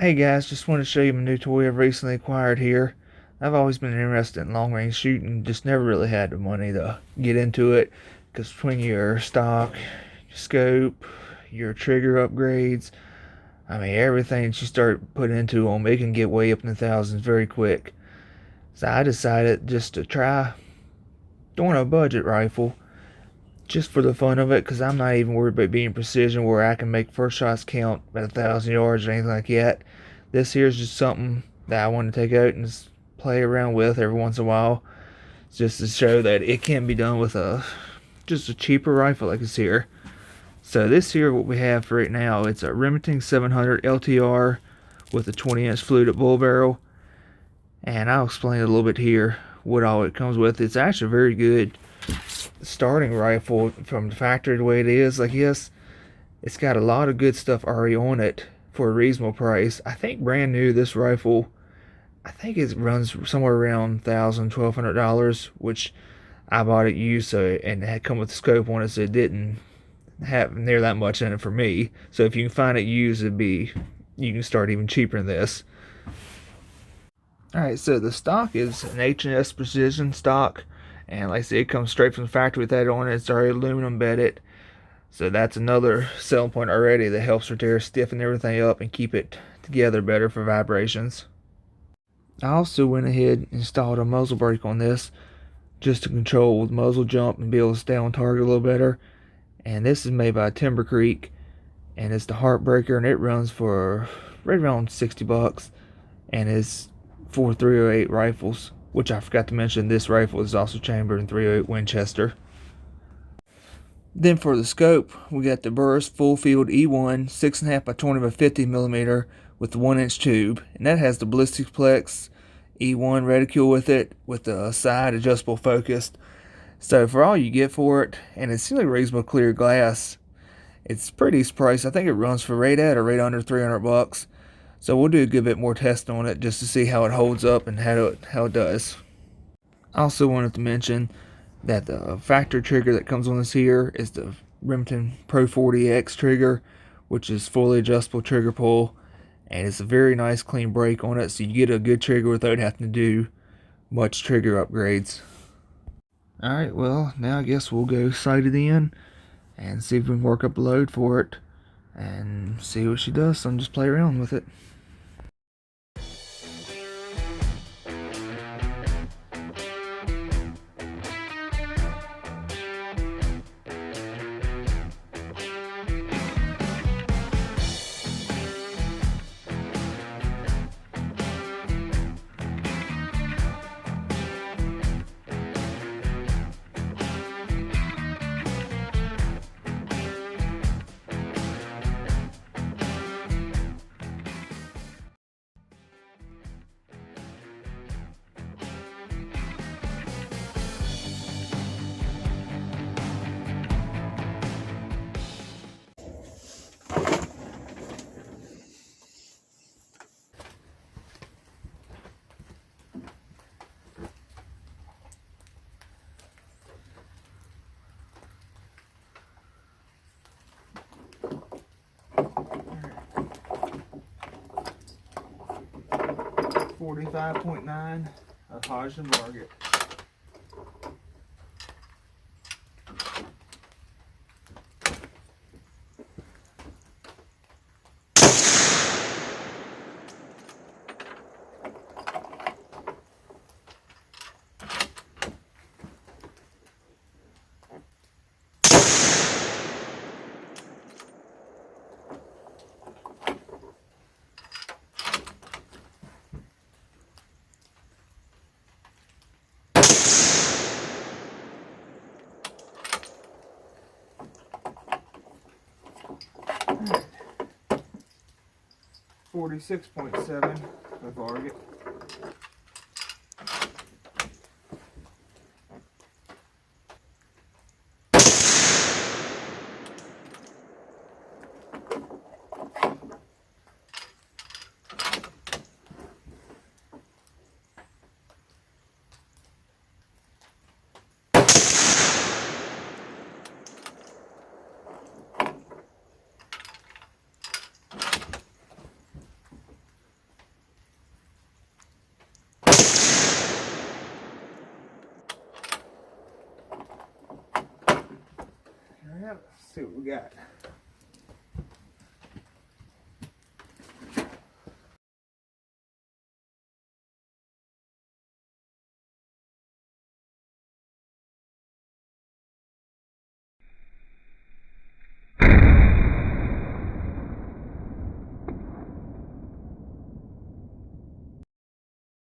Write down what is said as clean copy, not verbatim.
Hey guys, just want to show you my new toy I've recently acquired here. I've always been interested in long range shooting, just never really had the money to get into it because between your stock, your scope, your trigger upgrades, everything that you start putting into them, it can get way up in the thousands very quick. So I decided just to try doing a budget rifle just for the fun of it because I'm not even worried about being precision where I can make first shots count at 1,000 yards or anything like that. This here is just something that I want to take out and just play around with every once in a while, just to show that it can be done with just a cheaper rifle like this here. So this here, what we have for right now, it's a Remington 700 LTR with a 20-inch fluted bull barrel, and I'll explain it a little bit here what all it comes with. It's actually a very good starting rifle from the factory the way it is. Like, yes, it's got a lot of good stuff already on it for a reasonable price. I think brand new, this rifle, I think it runs somewhere around $1,000–1,200, which I bought it used, so, and it had come with the scope on it, so it didn't have near that much in it for me. So if you can find it used, you can start even cheaper than this. Alright, so the stock is an H&S Precision stock, and like I said, it comes straight from the factory with that on it. It's already aluminum bedded, so that's another selling point already that helps her to stiffen everything up and keep it together better for vibrations. I also went ahead and installed a muzzle brake on this just to control the muzzle jump and be able to stay on target a little better. And this is made by Timber Creek, and it's the Heartbreaker, and it runs for right around $60, and it's for 308 rifles, which I forgot to mention, this rifle is also chambered in 308 Winchester. Then for the scope, we got the Burris Full Field E1 6.5 by 20 by 50 millimeter with the 1-inch tube, and that has the ballistic plex E1 reticule with it, with the side adjustable focus. So for all you get for it, and it's really reasonable clear glass, it's pretty priced. I think it runs for right at or right under $300. So we'll do a good bit more testing on it just to see how it holds up and how it does. I also wanted to mention that the factory trigger that comes on this here is the Remington Pro 40X trigger, which is fully adjustable trigger pull, and it's a very nice clean break on it, so you get a good trigger without having to do much trigger upgrades. Alright, well, now I guess we'll go sight it in and see if we can work up a load for it and see what she does. So I'm just play around with it. .9 of Hodgson Market. .7 of Target. Yeah, let's see what we got.